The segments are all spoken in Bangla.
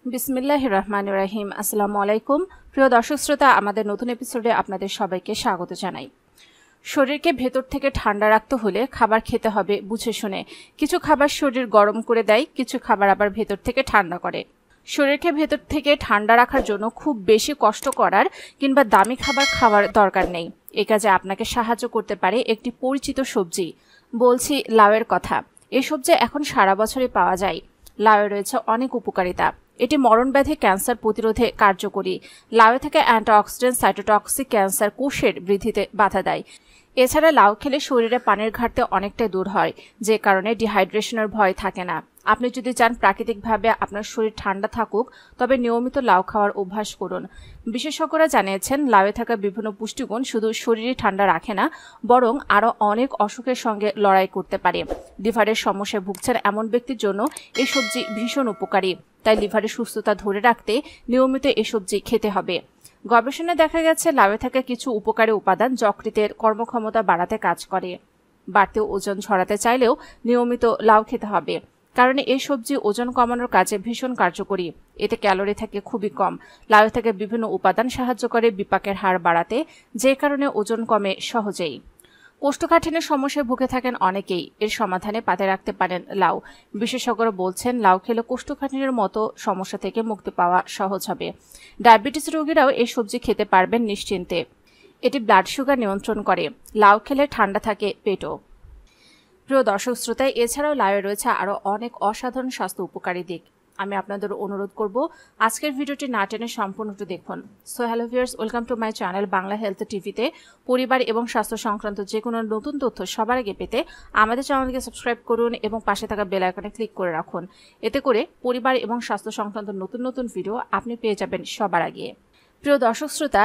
বিসমিল্লাহির রহমানির রহিম। আসসালামু আলাইকুম প্রিয় দর্শক শ্রোতা, আমাদের নতুন এপিসোডে আপনাদের সবাইকে স্বাগত জানাই। শরীরকে ভেতর থেকে ঠান্ডা রাখতে হলে খাবার খেতে হবে বুঝে শুনে। কিছু খাবার শরীর গরম করে দেয়, কিছু খাবার আবার ভেতর থেকে ঠান্ডা করে। শরীরকে ভেতর থেকে ঠান্ডা রাখার জন্য খুব বেশি কষ্ট করার কিংবা দামি খাবার খাওয়ার দরকার নেই। এ কাজে আপনাকে সাহায্য করতে পারে একটি পরিচিত সবজি, বলছি লাউয়ের কথা। এই সবজি এখন সারা বছরই পাওয়া যায়। লাউয়ে রয়েছে অনেক উপকারিতা। এটি মরণব্যাধি ক্যান্সার প্রতিরোধে কার্যকরী। লাউয়ে থেকে অ্যান্টিঅক্সিডেন্ট সাইটোটক্সিক ক্যান্সার কোষের বৃদ্ধিতে বাধা দেয়। এছাড়া লাউ খেলে শরীরে পানির ঘাটতি অনেকটাই দূর হয়, যে কারণে ডিহাইড্রেশনের ভয় থাকে না। আপনি যদি চান প্রাকৃতিকভাবে আপনার শরীর ঠান্ডা থাকুক, তবে নিয়মিত লাউ খাওয়ার অভ্যাস করুন। বিশেষজ্ঞরা জানিয়েছেন লাউয়ে থাকা বিভিন্ন পুষ্টিগুণ শুধু শরীরই ঠান্ডা রাখে না, বরং আরও অনেক অসুখের সঙ্গে লড়াই করতে পারে। লিভারের সমস্যায় ভুগছেন এমন ব্যক্তির জন্য এই সবজি ভীষণ উপকারী। তাই লিভারের সুস্থতা ধরে রাখতে নিয়মিত এই সবজি খেতে হবে। গবেষণায় দেখা গেছে লাউয়ে থাকা কিছু উপকারী উপাদান যকৃতের কর্মক্ষমতা বাড়াতে কাজ করে। বাড়তি ওজন ঝরাতে চাইলেও নিয়মিত লাউ খেতে হবে, কারণ এই সবজি ওজন কমানোর কাজে ভীষণ কার্যকরী। এতে ক্যালোরি থাকে খুবই কম। লাউয়ে থেকে বিভিন্ন উপাদান সাহায্য করে বিপাকের হার বাড়াতে, যে কারণে ওজন কমে সহজেই। কোষ্ঠকাঠিন্যের সমস্যায় ভুগে থাকেন অনেকেই, এর সমাধানে পাতে রাখতে পারেন লাউ। বিশেষজ্ঞরা বলছেন লাউ খেলে কোষ্ঠকাঠিন্যের মতো সমস্যা থেকে মুক্তি পাওয়া সহজ হবে। ডায়াবেটিস রোগীরাও এই সবজি খেতে পারবেন নিশ্চিন্তে। এটি ব্লাড সুগার নিয়ন্ত্রণ করে। লাউ খেলে ঠান্ডা থাকে পেটও। প্রিয় দর্শক শ্রোতা, এছাড়াও লাউয়ে রয়েছে আরও অনেক অসাধারণ স্বাস্থ্য উপকারী দিক। আমি আপনাদের অনুরোধ করব আজকের ভিডিওটি না টেনে সম্পূর্ণটি দেখুন। So hello viewers, welcome to my channel Bangla health টিভিতে। পরিবার এবং স্বাস্থ্য সংক্রান্ত যে কোনো নতুন তথ্য সবার আগে পেতে আমাদের চ্যানেলকে সাবস্ক্রাইব করুন এবং পাশে থাকা বেল আইকনে ক্লিক করে রাখুন। এতে করে পরিবার এবং স্বাস্থ্য সংক্রান্ত নতুন নতুন ভিডিও আপনি পেয়ে যাবেন সবার আগে। প্রিয় দর্শক শ্রোতা,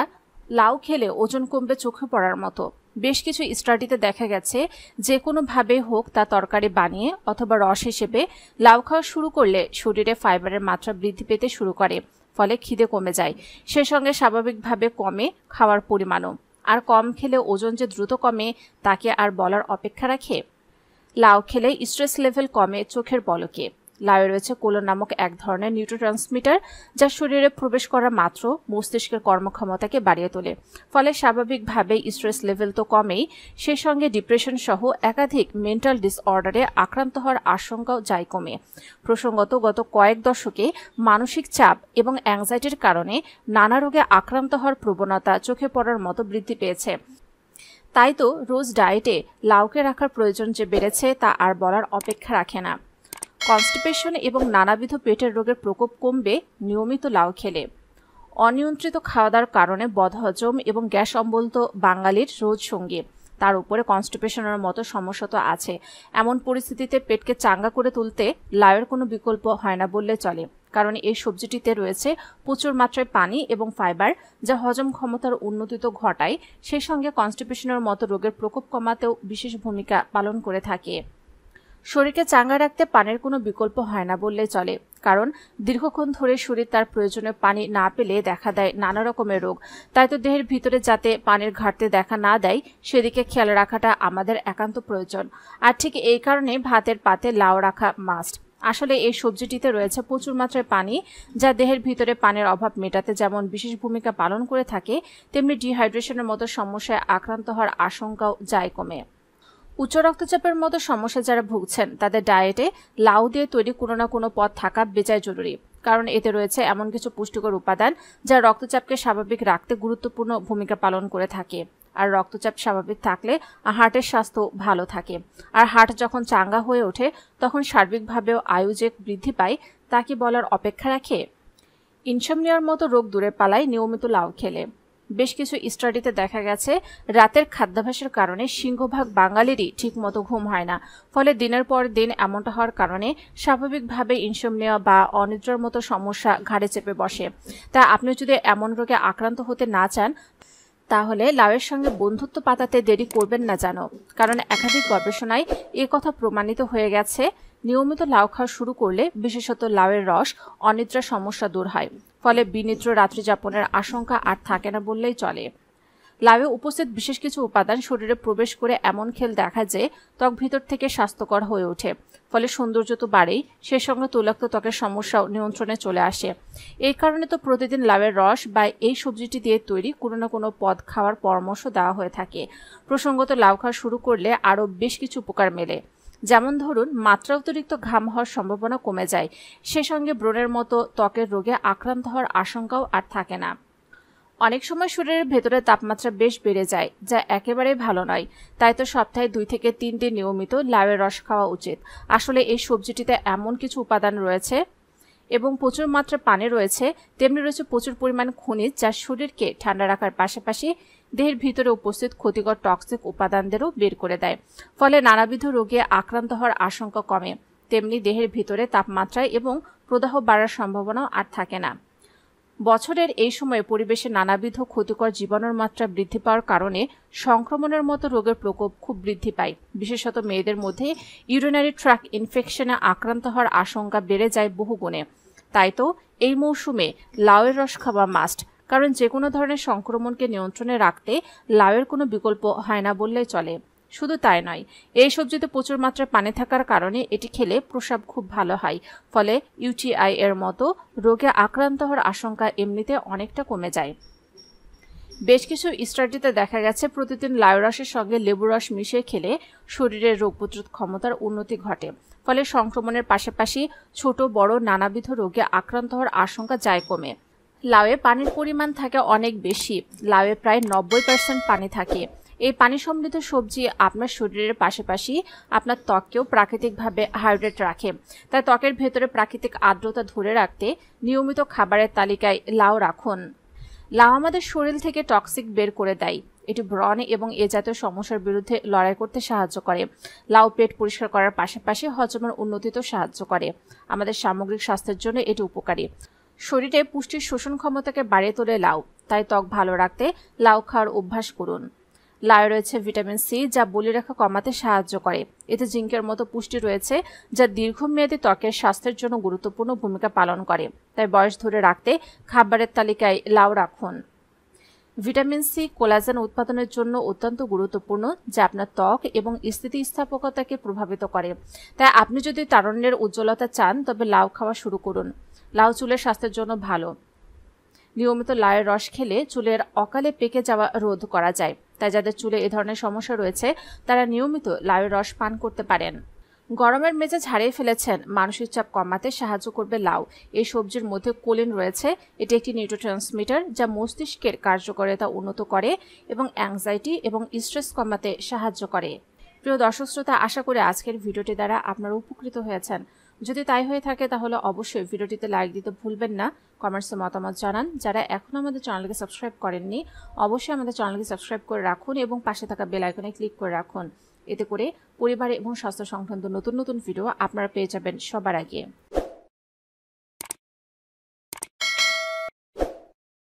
লাউ খেলে ওজন কমবে চোখে পড়ার মতো। বেশ কিছু স্টাডিতে দেখা গেছে যে কোনোভাবে হোক তা তরকারি বানিয়ে অথবা রস হিসেবে লাউ খাওয়া শুরু করলে শরীরে ফাইবারের মাত্রা বৃদ্ধি পেতে শুরু করে, ফলে খিদে কমে যায়। সে সঙ্গে স্বাভাবিকভাবে কমে খাওয়ার পরিমাণও। আর কম খেলে ওজন যে দ্রুত কমে তাকে আর বলার অপেক্ষা রাখে। লাউ খেলে স্ট্রেস লেভেল কমে চোখের পলকে। লাউয়ে রয়েছে কোলিন নামক এক ধরনের নিউরোট্রান্সমিটার, যা শরীরে প্রবেশ করা মাত্র মস্তিষ্কের কর্মক্ষমতাকে বাড়িয়ে তোলে। ফলে স্বাভাবিকভাবেই স্ট্রেস লেভেল তো কমেই, সে সঙ্গে ডিপ্রেশন সহ একাধিক মেন্টাল ডিসঅর্ডারে আক্রান্ত হওয়ার আশঙ্কাও যায় কমে। প্রসঙ্গত গত কয়েক দশকে মানসিক চাপ এবং অ্যাংজাইটির কারণে নানা রোগে আক্রান্ত হওয়ার প্রবণতা চোখে পড়ার মতো বৃদ্ধি পেয়েছে। তাই তো রোজ ডায়েটে লাউকে রাখার প্রয়োজন যে বেড়েছে তা আর বলার অপেক্ষা রাখে না। কনস্টিপেশন এবং নানাবিধ পেটের রোগের প্রকোপ কমবে নিয়মিত লাউ খেলে। অনিয়ন্ত্রিত খাওয়া দাওয়ার কারণে বদহজম এবং গ্যাস অম্বল তো বাঙালির রোজ সঙ্গী। তার উপরে কনস্টিপেশনের মতো সমস্যা তো আছে। এমন পরিস্থিতিতে পেটকে চাঙ্গা করে তুলতে লাউয়ের কোনো বিকল্প হয় না বললে চলে, কারণ এই সবজিটিতে রয়েছে প্রচুর মাত্রায় পানি এবং ফাইবার, যা হজম ক্ষমতার উন্নতি তো ঘটায়, সেই সঙ্গে কনস্টিপেশনের মতো রোগের প্রকোপ কমাতেও বিশেষ ভূমিকা পালন করে থাকে। শরীরকে চাঙ্গা রাখতে পানির কোনো বিকল্প হয় না বললেই চলে, কারণ দীর্ঘক্ষণ ধরে শরীর তার প্রয়োজনীয় পানি না পেলে দেখা দেয় নানা রকমের রোগ। তাই তো দেহের ভিতরে যাতে পানির ঘাটতি দেখা না দেয় সেদিকে খেয়াল রাখাটা আমাদের একান্ত প্রয়োজন। আর ঠিক এই কারণে ভাতের পাতে লাউ রাখা মাস্ট। আসলে এই সবজিটিতে রয়েছে প্রচুর মাত্রায় পানি, যা দেহের ভিতরে পানির অভাব মেটাতে যেমন বিশেষ ভূমিকা পালন করে থাকে, তেমনি ডিহাইড্রেশনের মতো সমস্যায় আক্রান্ত হওয়ার আশঙ্কাও যায় কমে। উচ্চ রক্তচাপের মতো সমস্যা যারা ভুগছেন তাদের ডায়েটে লাউ দিয়ে তৈরি কোনো না কোনো পদ থাকা বেজায় জরুরি, কারণ এতে রয়েছে এমন কিছু পুষ্টিকর উপাদান যা রক্তচাপকে স্বাভাবিক রাখতে গুরুত্বপূর্ণ ভূমিকা পালন করে থাকে। আর রক্তচাপ স্বাভাবিক থাকলে হার্টের স্বাস্থ্য ভালো থাকে। আর হার্ট যখন চাঙ্গা হয়ে ওঠে তখন সার্বিকভাবেও আয়ু যে বৃদ্ধি পায় তা কি বলার অপেক্ষা রাখে। ইনসমনিয়ার মতো রোগ দূরে পালায় নিয়মিত লাউ খেলে। বেশ কিছু স্টাডিতে দেখা গেছে রাতের খাদ্যাভ্যাসের কারণে সিংহভাগ বাঙালিরই ঠিকমতো ঘুম হয় না। ফলে দিনের পর দিন এমনটা হওয়ার কারণে স্বাভাবিকভাবে ইনসমনিয়া বা অনিদ্রার মতো সমস্যা ঘাড়ে চেপে বসে। তা আপনি যদি এমন রোগে আক্রান্ত হতে না চান তাহলে লাউয়ের সঙ্গে বন্ধুত্ব পাতাতে দেরি করবেন না জানো, কারণ একাধিক গবেষণায় এ কথা প্রমাণিত হয়ে গেছে নিয়মিত লাউ খাওয়া শুরু করলে, বিশেষত লাউয়ের রস, অনিদ্রার সমস্যা দূর হয়। ফলে বিনিদ্র রাত্রি যাপনের আশঙ্কা আর থাকে না বললেই চলে। লাউয়ে উপস্থিত বিশেষ কিছু উপাদান শরীরে প্রবেশ করে এমন খেল দেখা যে ত্বক ভিতর থেকে স্বাস্থ্যকর হয়ে ওঠে, ফলে সৌন্দর্য তো বাড়েই, সেই সঙ্গে তৈলাক্ত ত্বকের সমস্যাও নিয়ন্ত্রণে চলে আসে। এই কারণে তো প্রতিদিন লাউয়ের রস বা এই সবজিটি দিয়ে তৈরি কোনো না কোনো পদ খাওয়ার পরামর্শ দেওয়া হয়ে থাকে। প্রসঙ্গত লাউ খাওয়া শুরু করলে আরও বেশ কিছু উপকার মেলে। যেমন ধরুন, মাত্রা অতিরিক্ত ঘাম হওয়ার সম্ভাবনা কমে যায়, সে সঙ্গে ব্রণের মতো ত্বকের রোগে আক্রান্ত হওয়ার আশঙ্কাও আর থাকে না। অনেক সময় শরীরের ভেতরে তাপমাত্রা বেশ বেড়ে যায়, যা একেবারেই ভালো নয়। তাই তো সপ্তাহে 2 থেকে 3 দিন নিয়মিত লাউয়ের রস খাওয়া উচিত। আসলে এই সবজিটিতে এমন কিছু উপাদান রয়েছে এবং প্রচুর মাত্রা পানি রয়েছে, তেমনি রয়েছে প্রচুর পরিমাণ খনিজ, যা শরীরকে ঠান্ডা রাখার পাশাপাশি দেহের ভিতরে উপস্থিত ক্ষতিকর টক্সিক উপাদানদেরও বের করে দেয়। ফলে নানাবিধ রোগে আক্রান্ত হওয়ার আশঙ্কা কমে, তেমনি দেহের ভিতরে তাপমাত্রায় এবং প্রদাহ বাড়ার সম্ভাবনাও আর থাকে না। বছরের এই সময়ে পরিবেশে নানাবিধ ক্ষতিকর জীবাণুর মাত্রা বৃদ্ধি পাওয়ার কারণে সংক্রমণের মতো রোগের প্রকোপ খুব বৃদ্ধি পায়। বিশেষত মেয়েদের মধ্যে ইউরিনারি ট্র্যাক্ট ইনফেকশনে আক্রান্ত হওয়ার আশঙ্কা বেড়ে যায় বহুগুণে। তাই তো এই মৌসুমে লাউয়ের রস খাওয়া মাস্ট, কারণ যে কোনো ধরনের সংক্রমণকে নিয়ন্ত্রণে রাখতে লাউয়ের কোনো বিকল্প হয় না বললেই চলে। শুধু তাই নয়, এই সবজিতে প্রচুর মাত্রায় পানি থাকার কারণে এটি খেলে প্রস্রাব খুব ভালো হয়, ফলে ইউটিআই এর মতো রোগে আক্রান্ত হওয়ার আশঙ্কা এমনিতে অনেকটা কমে যায়। বেশ কিছু স্টাডিতে দেখা গেছে প্রতিদিন লাউ রসের সঙ্গে লেবু রস মিশিয়ে খেলে শরীরের রোগ প্রতিরোধ ক্ষমতার উন্নতি ঘটে, ফলে সংক্রমণের পাশাপাশি ছোট বড় নানাবিধ রোগে আক্রান্ত হওয়ার আশঙ্কা যায় কমে। লাউয়ে পানির পরিমাণ থাকে অনেক বেশি, লাউয়ে প্রায় 90% পানি থাকে। এই পানি সমৃদ্ধ সবজি আপনার শরীরের পাশাপাশি আপনার ত্বককেও প্রাকৃতিকভাবে হাইড্রেট রাখে। তাই ত্বকের ভেতরে প্রাকৃতিক আর্দ্রতা ধরে রাখতে নিয়মিত খাবারের তালিকায় লাউ রাখুন। লাউ আমাদের শরীর থেকে টক্সিক বের করে দেয়। এটি ব্রণ এবং এ জাতীয় সমস্যার বিরুদ্ধে লড়াই করতে সাহায্য করে। লাউ পেট পরিষ্কার করার পাশাপাশি হজমের উন্নতিতেও সাহায্য করে। আমাদের সামগ্রিক স্বাস্থ্যের জন্য এটি উপকারী। শরীরে পুষ্টির শোষণ ক্ষমতাকে বাড়িয়ে তোলে লাউ, তাই ত্বক ভালো রাখতে লাউ খাওয়ার অভ্যাস করুন। লাউয়ে রয়েছে ভিটামিন সি, যা বলিরেখা কমাতে সাহায্য করে। এতে জিঙ্কের মতো পুষ্টি রয়েছে, যা দীর্ঘমেয়াদী ত্বকের স্বাস্থ্যের জন্য গুরুত্বপূর্ণ ভূমিকা পালন করে। তাই বয়স ধরে রাখতে খাবারের তালিকায় লাউ রাখুন। ভিটামিন সি কোলাজেন উৎপাদনের জন্য অত্যন্ত গুরুত্বপূর্ণ, যা আপনার ত্বক এবং স্থিতিস্থাপকতাকে প্রভাবিত করে। তাই আপনি যদি তারুণ্যের উজ্জ্বলতা চান, তবে লাউ খাওয়া শুরু করুন। লাউ চুলের স্বাস্থ্যের জন্য ভালো। নিয়মিত লাউয়ের রস খেলে চুলের অকালে পেকে যাওয়া রোধ করা যায়। তাই যাদের চুলে এ ধরনের সমস্যা রয়েছে, তারা নিয়মিত লাউয়ের রস পান করতে পারেন। গরমের মেজাজ হারিয়ে ফেলেছেন, মানসিক চাপ কমাতে সাহায্য করবে লাউ। এই সবজির মধ্যে কোলিন রয়েছে। এটি একটি নিউরোট্রান্সমিটার, যা মস্তিষ্কের কার্যকারিতা উন্নত করে এবং অ্যাংজাইটি এবং স্ট্রেস কমাতে সাহায্য করে। প্রিয় দর্শক শ্রোতা, আশা করি আজকের ভিডিওটি দ্বারা আপনারা উপকৃত হয়েছেন। যদি তাই হয়ে থাকে, তাহলে অবশ্যই ভিডিওটিতে লাইক দিতে ভুলবেন না। কমেন্টসে মতামত জানান। যারা এখনও আমাদের চ্যানেলকে সাবস্ক্রাইব করেননি, অবশ্যই আমাদের চ্যানেলকে সাবস্ক্রাইব করে রাখুন এবং পাশে থাকা বেল আইকনে ক্লিক করে রাখুন। এতে করে পরিবার এবং স্বাস্থ্য সংক্রান্ত নতুন নতুন ভিডিও আপনারা পেয়ে যাবেন সবার আগে।